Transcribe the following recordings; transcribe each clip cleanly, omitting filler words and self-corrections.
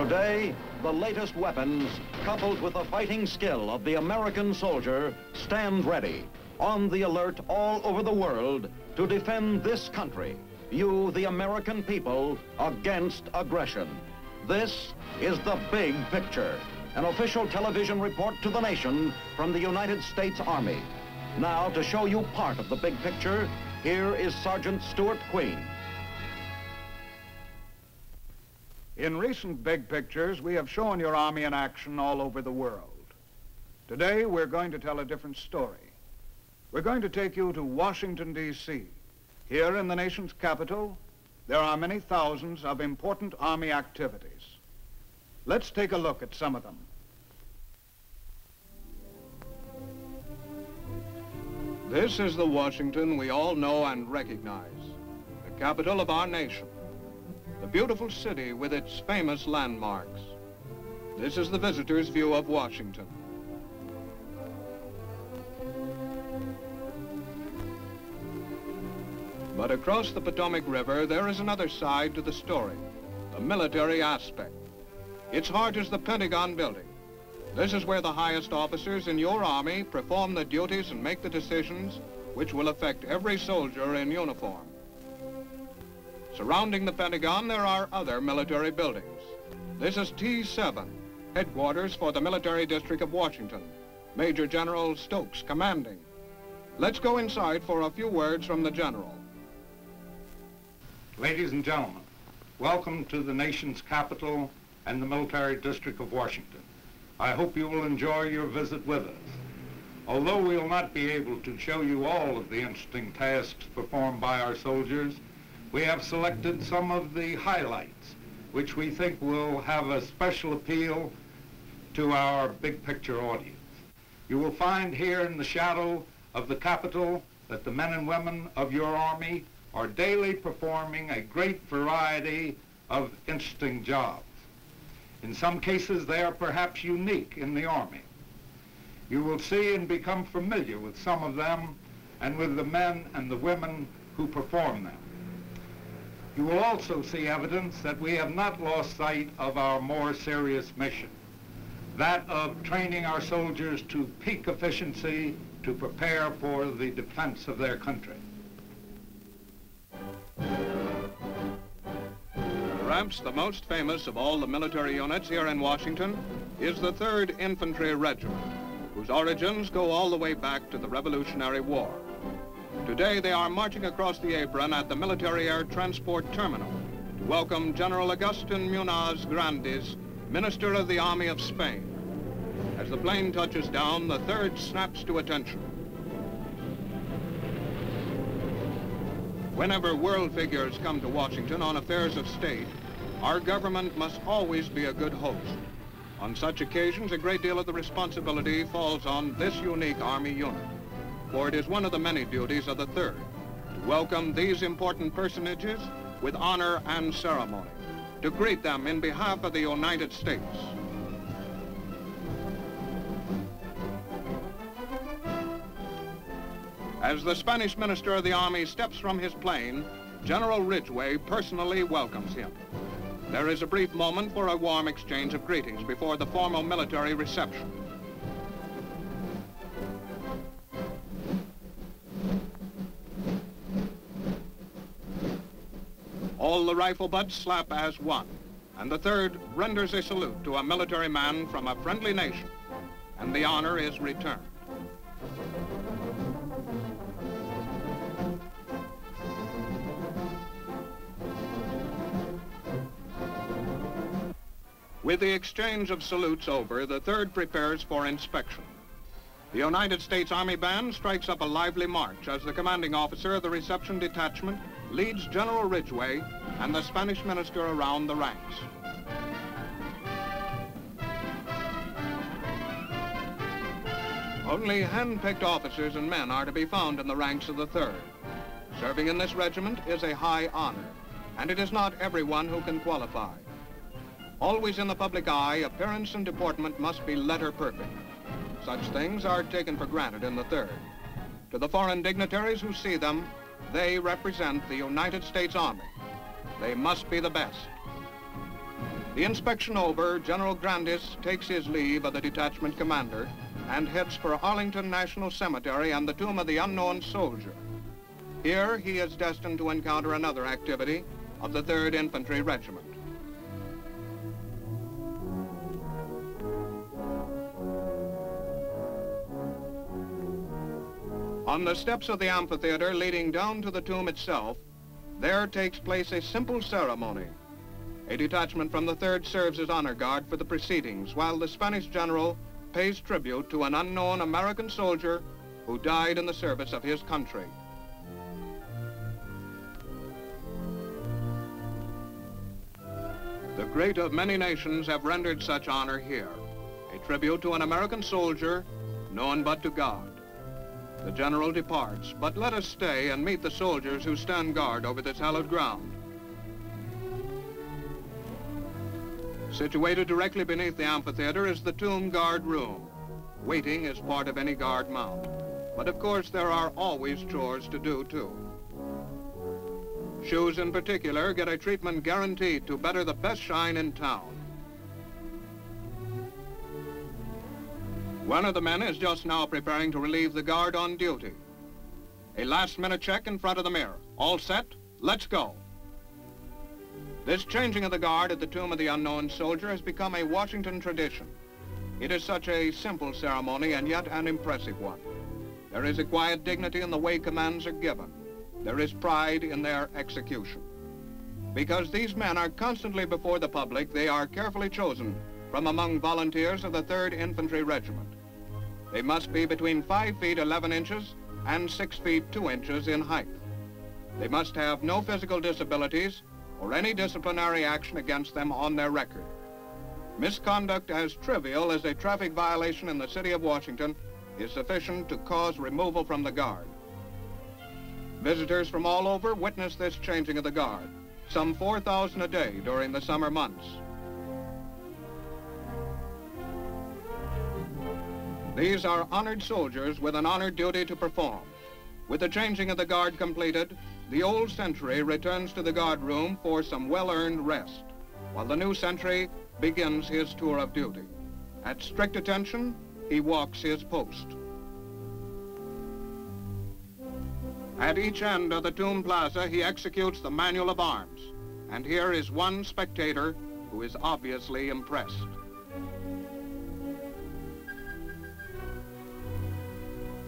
Today, the latest weapons, coupled with the fighting skill of the American soldier, stand ready, on the alert all over the world to defend this country, you, the American people, against aggression. This is The Big Picture, an official television report to the nation from the United States Army. Now, to show you part of the big picture, here is Sergeant Stuart Queen. In recent big pictures, we have shown your Army in action all over the world. Today, we're going to tell a different story. We're going to take you to Washington, D.C. Here in the nation's capital, there are many thousands of important Army activities. Let's take a look at some of them. This is the Washington we all know and recognize, the capital of our nation. The beautiful city with its famous landmarks. This is the visitor's view of Washington. But across the Potomac River, there is another side to the story, the military aspect. Its heart is the Pentagon Building. This is where the highest officers in your Army perform the duties and make the decisions which will affect every soldier in uniform. Surrounding the Pentagon, there are other military buildings. This is T7, headquarters for the Military District of Washington. Major General Stokes commanding. Let's go inside for a few words from the General. Ladies and gentlemen, welcome to the nation's capital and the Military District of Washington. I hope you will enjoy your visit with us. Although we will not be able to show you all of the interesting tasks performed by our soldiers, we have selected some of the highlights, which we think will have a special appeal to our big picture audience. You will find here in the shadow of the Capitol that the men and women of your Army are daily performing a great variety of interesting jobs. In some cases, they are perhaps unique in the Army. You will see and become familiar with some of them and with the men and the women who perform them. You will also see evidence that we have not lost sight of our more serious mission, that of training our soldiers to peak efficiency to prepare for the defense of their country. Perhaps the most famous of all the military units here in Washington is the 3rd Infantry Regiment, whose origins go all the way back to the Revolutionary War. Today, they are marching across the apron at the Military Air Transport Terminal to welcome General Agustin Munoz Grandes, Minister of the Army of Spain. As the plane touches down, the 3rd snaps to attention. Whenever world figures come to Washington on affairs of state, our government must always be a good host. On such occasions, a great deal of the responsibility falls on this unique Army unit, for it is one of the many duties of the 3rd to welcome these important personages with honor and ceremony, to greet them in behalf of the United States. As the Spanish Minister of the Army steps from his plane, General Ridgway personally welcomes him. There is a brief moment for a warm exchange of greetings before the formal military reception. All the rifle butts slap as one, and the 3rd renders a salute to a military man from a friendly nation, and the honor is returned. With the exchange of salutes over, the 3rd prepares for inspection. The United States Army Band strikes up a lively march as the commanding officer of the reception detachment leads General Ridgway and the Spanish minister around the ranks. Only hand-picked officers and men are to be found in the ranks of the 3rd. Serving in this regiment is a high honor, and it is not everyone who can qualify. Always in the public eye, appearance and deportment must be letter perfect. Such things are taken for granted in the 3rd. To the foreign dignitaries who see them, they represent the United States Army. They must be the best. The inspection over, General Grandis takes his leave of the detachment commander and heads for Arlington National Cemetery and the tomb of the unknown soldier. Here, he is destined to encounter another activity of the 3rd Infantry Regiment. On the steps of the amphitheater leading down to the tomb itself, there takes place a simple ceremony. A detachment from the 3rd serves as honor guard for the proceedings, while the Spanish general pays tribute to an unknown American soldier who died in the service of his country. The great of many nations have rendered such honor here, a tribute to an American soldier known but to God. The general departs, but let us stay and meet the soldiers who stand guard over this hallowed ground. Situated directly beneath the amphitheater is the tomb guard room. Waiting is part of any guard mount. But of course there are always chores to do too. Shoes in particular get a treatment guaranteed to better the best shine in town. One of the men is just now preparing to relieve the guard on duty. A last-minute check in front of the mirror. All set? Let's go. This changing of the guard at the tomb of the unknown soldier has become a Washington tradition. It is such a simple ceremony and yet an impressive one. There is a quiet dignity in the way commands are given. There is pride in their execution. Because these men are constantly before the public, they are carefully chosen from among volunteers of the 3rd Infantry Regiment. They must be between 5 feet 11 inches and 6 feet 2 inches in height. They must have no physical disabilities or any disciplinary action against them on their record. Misconduct as trivial as a traffic violation in the city of Washington is sufficient to cause removal from the guard. Visitors from all over witness this changing of the guard, some 4,000 a day during the summer months. These are honored soldiers with an honored duty to perform. With the changing of the guard completed, the old sentry returns to the guard room for some well-earned rest, while the new sentry begins his tour of duty. At strict attention, he walks his post. At each end of the tomb plaza, he executes the manual of arms, and here is one spectator who is obviously impressed.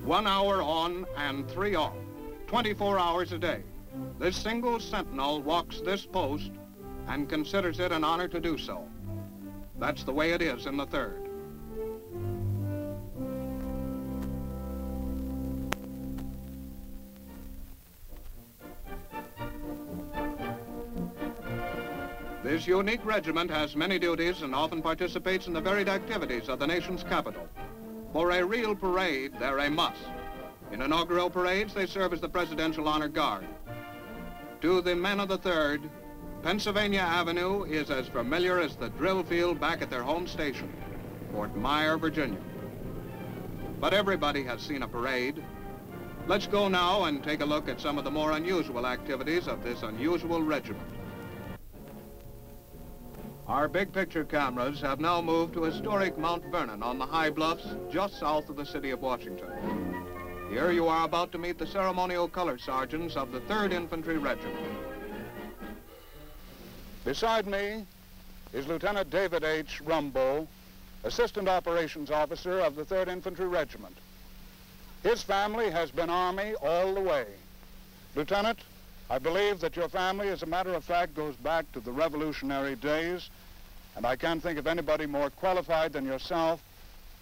One hour on and 3 off, 24 hours a day. This single sentinel walks this post and considers it an honor to do so. That's the way it is in the 3rd. This unique regiment has many duties and often participates in the varied activities of the nation's capital. For a real parade, they're a must. In inaugural parades, they serve as the Presidential Honor Guard. To the men of the 3rd, Pennsylvania Avenue is as familiar as the drill field back at their home station, Fort Myer, Virginia. But everybody has seen a parade. Let's go now and take a look at some of the more unusual activities of this unusual regiment. Our big picture cameras have now moved to historic Mount Vernon on the high bluffs just south of the city of Washington. Here you are about to meet the ceremonial color sergeants of the 3rd Infantry Regiment. Beside me is Lieutenant David H. Rumbo, Assistant Operations Officer of the 3rd Infantry Regiment. His family has been Army all the way. Lieutenant, I believe that your family, as a matter of fact, goes back to the Revolutionary days, and I can't think of anybody more qualified than yourself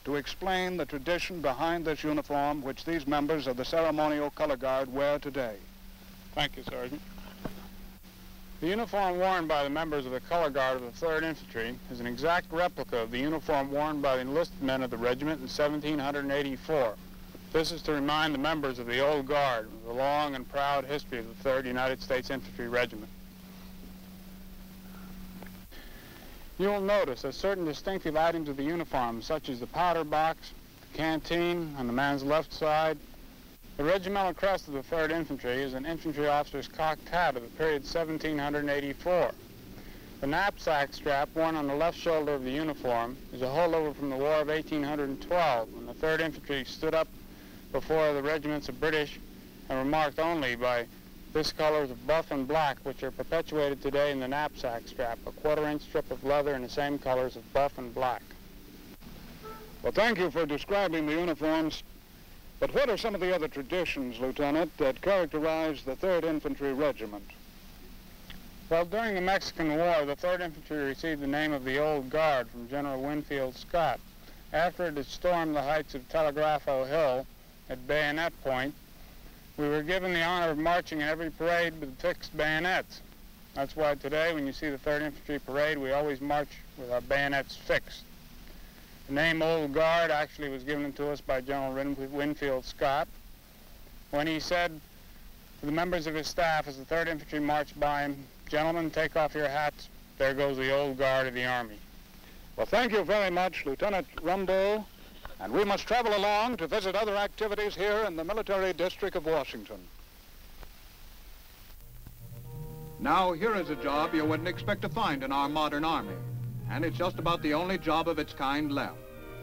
to explain the tradition behind this uniform which these members of the Ceremonial Color Guard wear today. Thank you, Sergeant. The uniform worn by the members of the Color Guard of the 3rd Infantry is an exact replica of the uniform worn by the enlisted men of the regiment in 1784. This is to remind the members of the old guard of the long and proud history of the 3rd United States Infantry Regiment. You will notice that certain distinctive items of the uniform, such as the powder box, the canteen on the man's left side. The regimental crest of the 3rd Infantry is an infantry officer's cocked hat of the period 1784. The knapsack strap worn on the left shoulder of the uniform is a holdover from the War of 1812, when the 3rd Infantry stood up before the regiments of British and were marked only by this colors of buff and black, which are perpetuated today in the knapsack strap, a 1/4-inch strip of leather in the same colors of buff and black. Well, thank you for describing the uniforms. But what are some of the other traditions, Lieutenant, that characterize the 3rd Infantry Regiment? Well, during the Mexican War, the 3rd Infantry received the name of the Old Guard from General Winfield Scott. After it had stormed the heights of Telegrafo Hill at bayonet point, we were given the honor of marching in every parade with fixed bayonets. That's why today, when you see the 3rd Infantry parade, we always march with our bayonets fixed. The name Old Guard actually was given to us by General Winfield Scott when he said to the members of his staff as the 3rd Infantry marched by him, "Gentlemen, take off your hats. There goes the Old Guard of the Army." Well, thank you very much, Lieutenant Rumdow. And we must travel along to visit other activities here in the Military District of Washington. Now, here is a job you wouldn't expect to find in our modern Army, and it's just about the only job of its kind left.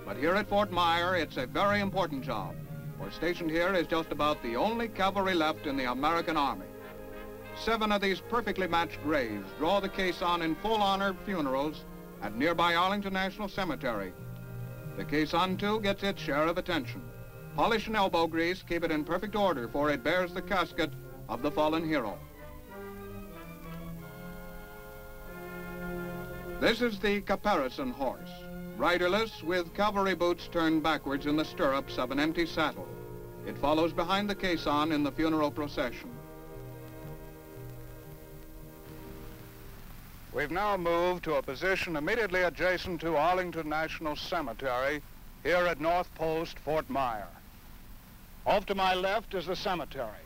But here at Fort Myer, it's a very important job, for stationed here is just about the only cavalry left in the American Army. 7 of these perfectly matched graves draw the caisson in full honor funerals at nearby Arlington National Cemetery. The caisson, too, gets its share of attention. Polish and elbow grease keep it in perfect order, for it bears the casket of the fallen hero. This is the caparison horse, riderless with cavalry boots turned backwards in the stirrups of an empty saddle. It follows behind the caisson in the funeral procession. We've now moved to a position immediately adjacent to Arlington National Cemetery here at North Post, Fort Myer. Off to my left is the cemetery,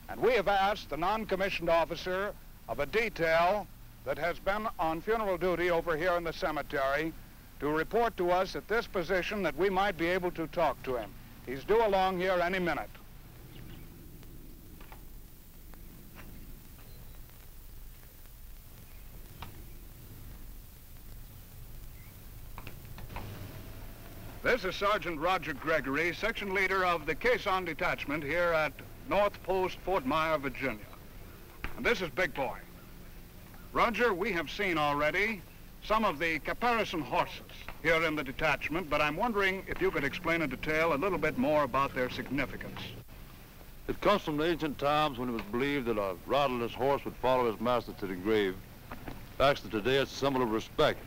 and we have asked the non-commissioned officer of a detail that has been on funeral duty over here in the cemetery to report to us at this position that we might be able to talk to him. He's due along here any minute. This is Sergeant Roger Gregory, section leader of the caisson detachment here at North Post, Fort Myer, Virginia. And this is Big Boy. Roger, we have seen already some of the caparison horses here in the detachment, but I'm wondering if you could explain in detail a little bit more about their significance. It comes from the ancient times when it was believed that a riderless horse would follow his master to the grave. Actually, today it's a symbol of respect,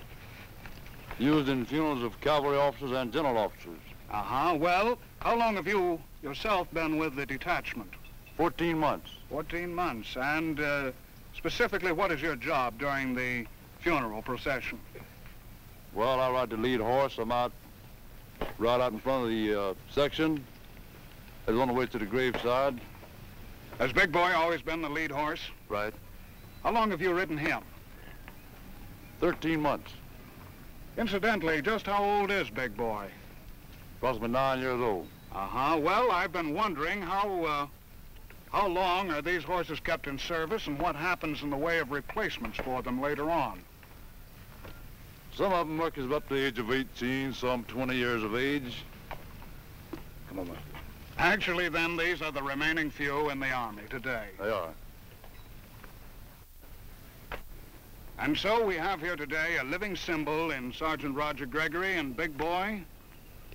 used in funerals of cavalry officers and general officers. Well, how long have you yourself been with the detachment? 14 months. 14 months. And specifically, what is your job during the funeral procession? Well, I ride the lead horse. I'm out, right out in front of the section. It's on the way to the graveside. Has Big Boy always been the lead horse? Right. How long have you ridden him? 13 months. Incidentally, just how old is Big Boy? Approximately 9 years old. Well, I've been wondering how long are these horses kept in service and what happens in the way of replacements for them later on? Some of them work up to the age of 18, some 20 years of age. Come on, man. Actually, then, these are the remaining few in the Army today. They are. And so we have here today a living symbol in Sergeant Roger Gregory and Big Boy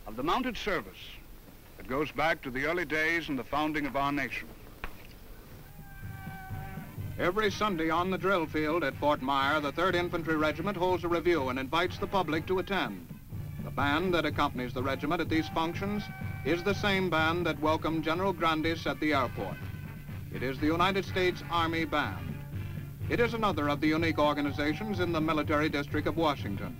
of the mounted service that goes back to the early days and the founding of our nation. Every Sunday on the drill field at Fort Myer, the 3rd Infantry Regiment holds a review and invites the public to attend. The band that accompanies the regiment at these functions is the same band that welcomed General Grandis at the airport. It is the United States Army Band. It is another of the unique organizations in the Military District of Washington.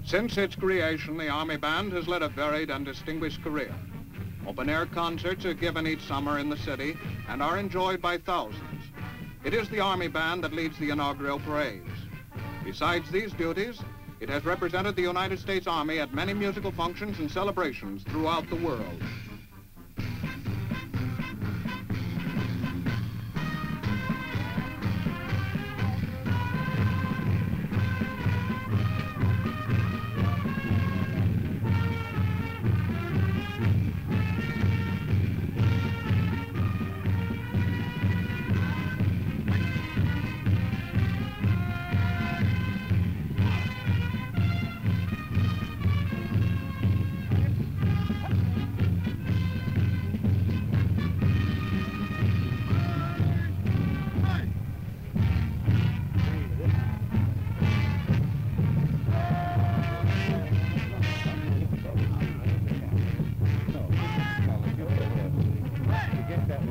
Since its creation, the Army Band has led a varied and distinguished career. Open-air concerts are given each summer in the city and are enjoyed by thousands. It is the Army Band that leads the inaugural parades. Besides these duties, it has represented the United States Army at many musical functions and celebrations throughout the world.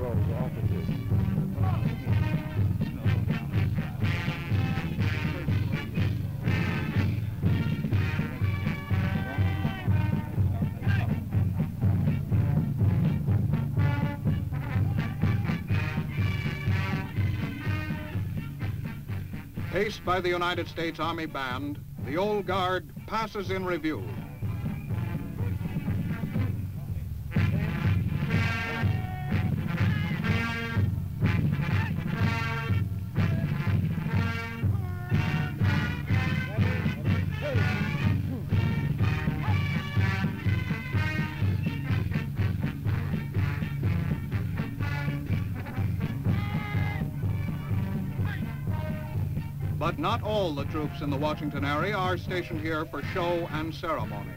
those officers. Paced by the United States Army Band, the Old Guard passes in review. But not all the troops in the Washington area are stationed here for show and ceremony.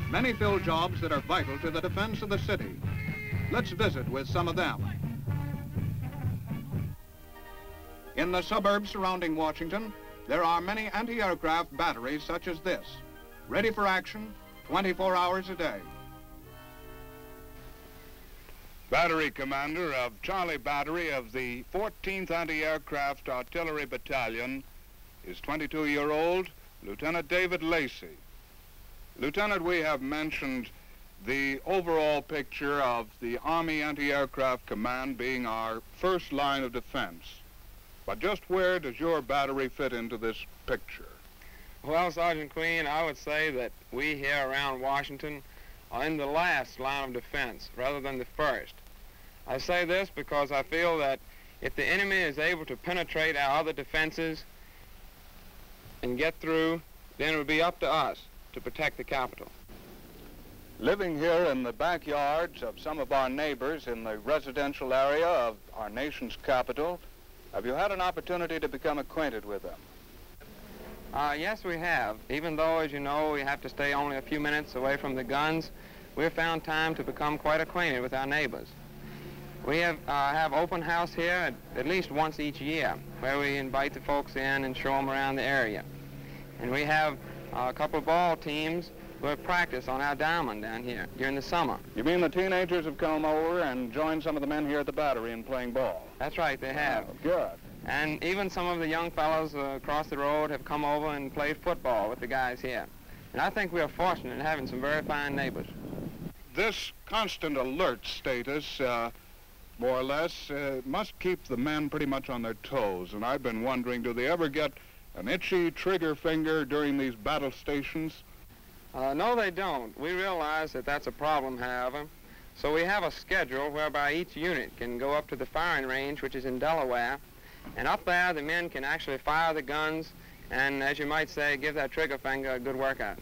Many fill jobs that are vital to the defense of the city. Let's visit with some of them. In the suburbs surrounding Washington, there are many anti-aircraft batteries such as this, ready for action 24 hours a day. Battery commander of Charlie Battery of the 14th Anti-Aircraft Artillery Battalion is 22-year-old Lieutenant David Lacey. Lieutenant, we have mentioned the overall picture of the Army Anti-Aircraft Command being our first line of defense. But just where does your battery fit into this picture? Well, Sergeant Queen, I would say that we here around Washington are in the last line of defense rather than the first. I say this because I feel that if the enemy is able to penetrate our other defenses and get through, then it will be up to us to protect the capital. Living here in the backyards of some of our neighbors in the residential area of our nation's capital, have you had an opportunity to become acquainted with them? Yes, we have. Even though, as you know, we have to stay only a few minutes away from the guns, we've found time to become quite acquainted with our neighbors. We have open house here at least once each year, where we invite the folks in and show them around the area. And we have a couple of ball teams who practice on our diamond down here during the summer. You mean the teenagers have come over and joined some of the men here at the battery in playing ball? That's right, they have. Oh, good. And even some of the young fellows across the road have come over and played football with the guys here. And I think we are fortunate in having some very fine neighbors. This constant alert status, more or less, must keep the men pretty much on their toes. And I've been wondering, do they ever get an itchy trigger finger during these battle stations? No, they don't. We realize that that's a problem, however. So we have a schedule whereby each unit can go up to the firing range, which is in Delaware. And up there, the men can actually fire the guns and, as you might say, give that trigger finger a good workout.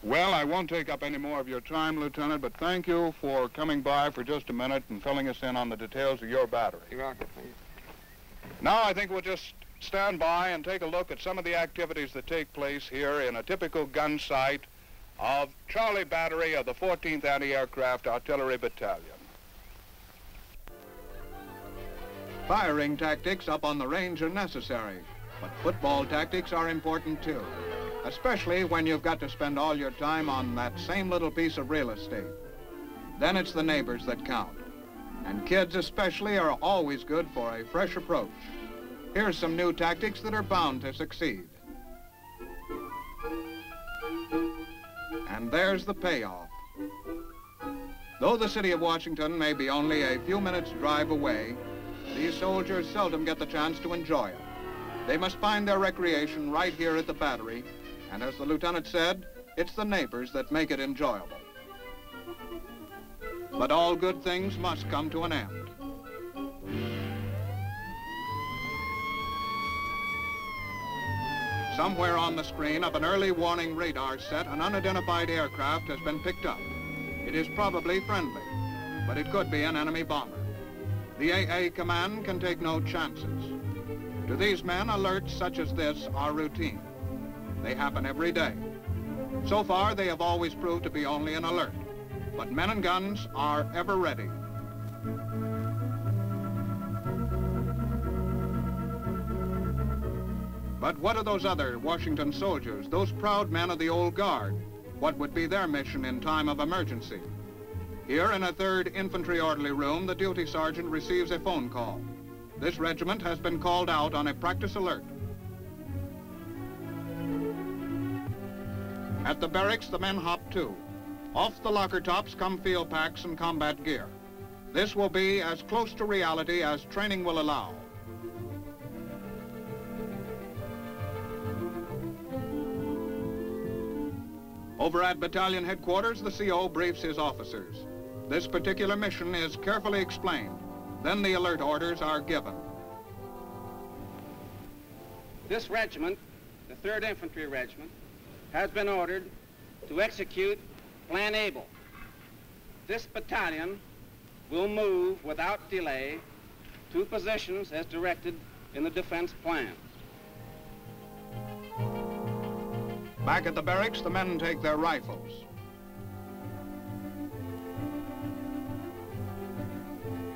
Well, I won't take up any more of your time, Lieutenant, but thank you for coming by for just a minute and filling us in on the details of your battery. You're welcome. Thank you. Now I think we'll just stand by and take a look at some of the activities that take place here in a typical gun site of Charlie Battery of the 14th Anti-Aircraft Artillery Battalion. Firing tactics up on the range are necessary, but football tactics are important too, especially when you've got to spend all your time on that same little piece of real estate. Then it's the neighbors that count. And kids especially are always good for a fresh approach. Here's some new tactics that are bound to succeed. And there's the payoff. Though the city of Washington may be only a few minutes' drive away, these soldiers seldom get the chance to enjoy it. They must find their recreation right here at the battery, and as the lieutenant said, it's the neighbors that make it enjoyable. But all good things must come to an end. Somewhere on the screen of an early warning radar set, an unidentified aircraft has been picked up. It is probably friendly, but it could be an enemy bomber. The AA command can take no chances. To these men, alerts such as this are routine. They happen every day. So far, they have always proved to be only an alert, but men and guns are ever ready. But what of those other Washington soldiers, those proud men of the old guard? What would be their mission in time of emergency? Here in a 3rd Infantry orderly room, the duty sergeant receives a phone call. This regiment has been called out on a practice alert. At the barracks, the men hop to. Off the locker tops come field packs and combat gear. This will be as close to reality as training will allow. Over at battalion headquarters, the CO briefs his officers. This particular mission is carefully explained. Then the alert orders are given. This regiment, the 3rd Infantry Regiment, has been ordered to execute Plan Able. This battalion will move without delay to positions as directed in the defense plan. Back at the barracks, the men take their rifles.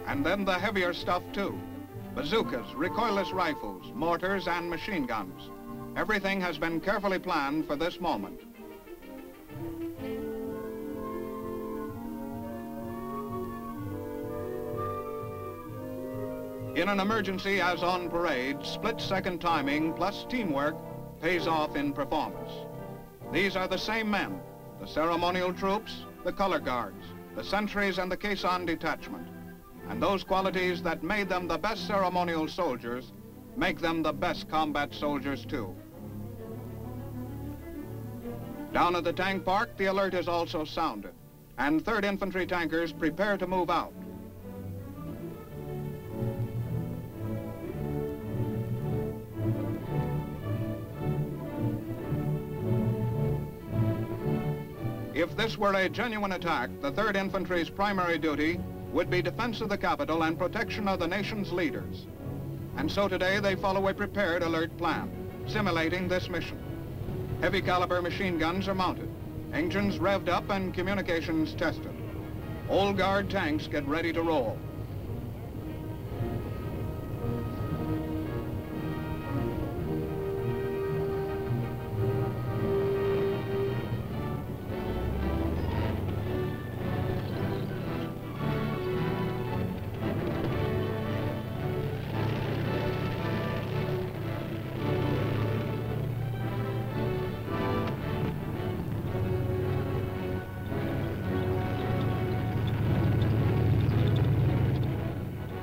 And then the heavier stuff too. Bazookas, recoilless rifles, mortars, and machine guns. Everything has been carefully planned for this moment. In an emergency as on parade, split-second timing plus teamwork pays off in performance. These are the same men, the ceremonial troops, the color guards, the sentries, and the caisson detachment. And those qualities that made them the best ceremonial soldiers make them the best combat soldiers too. Down at the tank park, the alert is also sounded, and 3rd Infantry tankers prepare to move out. If this were a genuine attack, the 3rd Infantry's primary duty would be defense of the capital and protection of the nation's leaders. And so today they follow a prepared alert plan, simulating this mission. Heavy caliber machine guns are mounted, engines revved up and communications tested. Old guard tanks get ready to roll.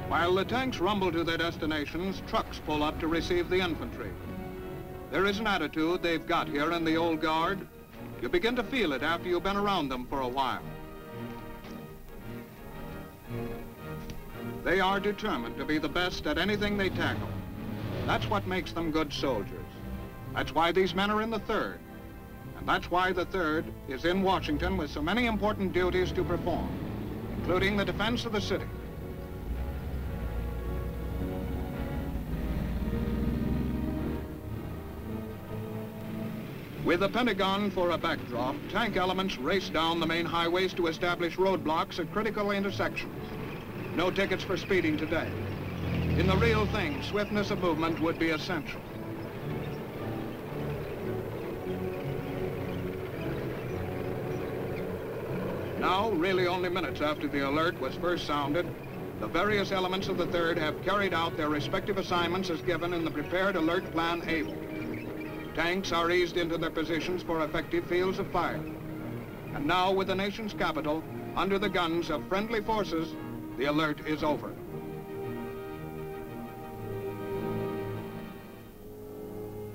While the tanks rumble to their destinations, trucks pull up to receive the infantry. There is an attitude they've got here in the old guard. You begin to feel it after you've been around them for a while. They are determined to be the best at anything they tackle. That's what makes them good soldiers. That's why these men are in the 3rd. And that's why the 3rd is in Washington with so many important duties to perform, including the defense of the city. With the Pentagon for a backdrop, tank elements race down the main highways to establish roadblocks at critical intersections. No tickets for speeding today. In the real thing, swiftness of movement would be essential. Now, really only minutes after the alert was first sounded, the various elements of the 3rd have carried out their respective assignments as given in the prepared alert plan Able. Tanks are eased into their positions for effective fields of fire. And now, with the nation's capital under the guns of friendly forces, the alert is over.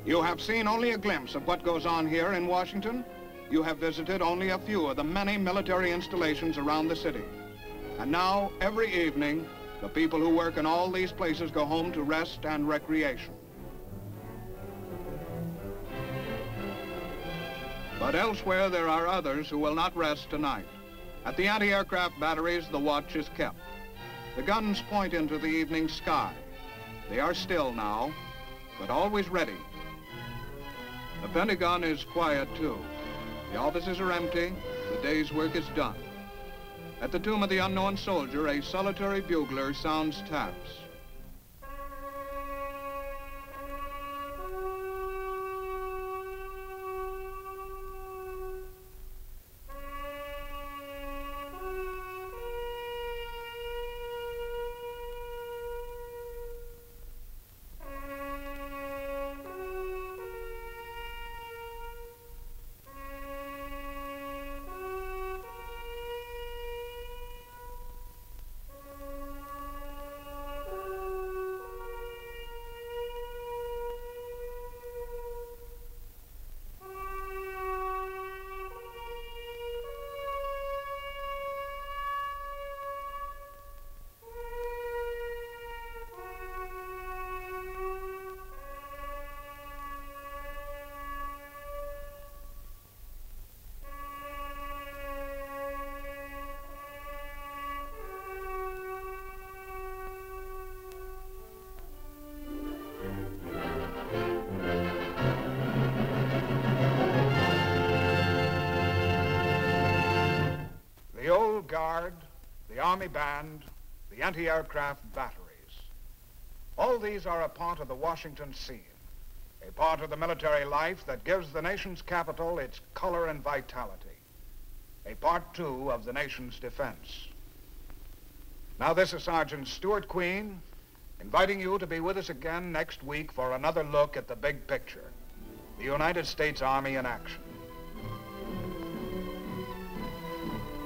You have seen only a glimpse of what goes on here in Washington. You have visited only a few of the many military installations around the city. And now, every evening, the people who work in all these places go home to rest and recreation. But elsewhere, there are others who will not rest tonight. At the anti-aircraft batteries, the watch is kept. The guns point into the evening sky. They are still now, but always ready. The Pentagon is quiet, too. The offices are empty. The day's work is done. At the tomb of the unknown soldier, a solitary bugler sounds taps. Army Band, the anti-aircraft batteries. All these are a part of the Washington scene, a part of the military life that gives the nation's capital its color and vitality, a part, too, of the nation's defense. Now, this is Sergeant Stuart Queen, inviting you to be with us again next week for another look at the big picture, the United States Army in action.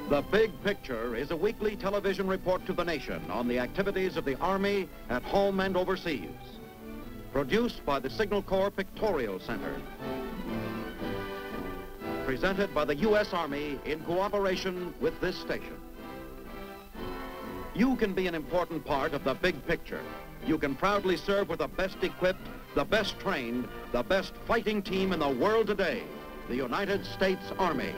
The Big Picture is a weekly television report to the nation on the activities of the Army at home and overseas. Produced by the Signal Corps Pictorial Center. Presented by the U.S. Army in cooperation with this station. You can be an important part of the big picture. You can proudly serve with the best equipped, the best trained, the best fighting team in the world today, the United States Army.